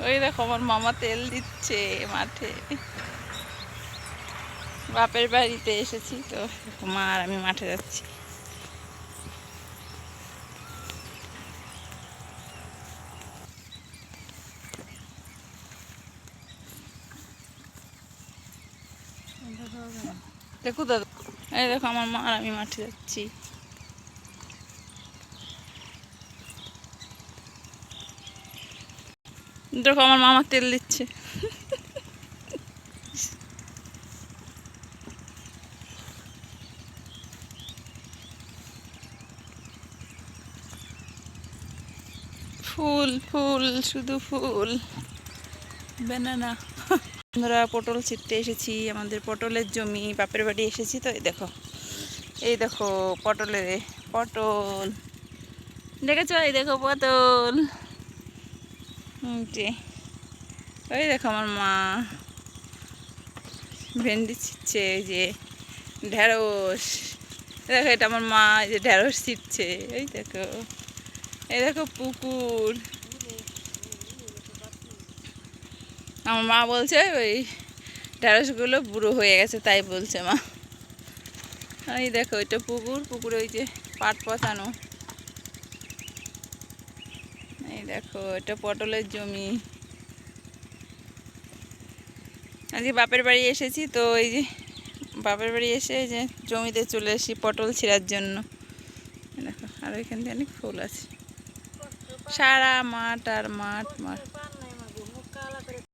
ওই দেখো আমার মামা তেল দিচ্ছে মাঠে। বাপের বাড়িতে এসেছি তো, মা আর আমি মাঠে যাচ্ছি। দেখো দাদা, এই দেখো আমার মা আর আমি মাঠে যাচ্ছি। দেখো আমার মামা তেল দিচ্ছে। ফুল ফুল শুধু ফুল, বেনানা। আমরা পটল ছিটতে এসেছি, আমাদের পটলের জমি, বাপের বাড়ি এসেছি তো। এই দেখো পটলের পটল দেখেছো? এই দেখো পটল। যে ওই দেখো আমার মা ভেন্ডি ছিটছে। এই যে ঢেঁড়স, দেখো এটা আমার মা, এই যে ঢেঁড়স ছিটছে। এই দেখো, এই দেখো পুকুর। আমার মা বলছে ওই ঢেঁড়সগুলো বুড়ো হয়ে গেছে, তাই বলছে মা। এই দেখো ওইটা পুকুর, পুকুরে ওই যে পাট পচানো। এই দেখো এটা পটলের জমি। আজকে বাপের বাড়ি এসেছি তো, এই যে বাপের বাড়ি এসে এই যে জমিতে চলে এসেছি পটল ছিঁড়ার জন্য। দেখো আর ওইখান থেকে অনেক ফুল আছে, সারা মাঠ আর মাঠ মাঠ।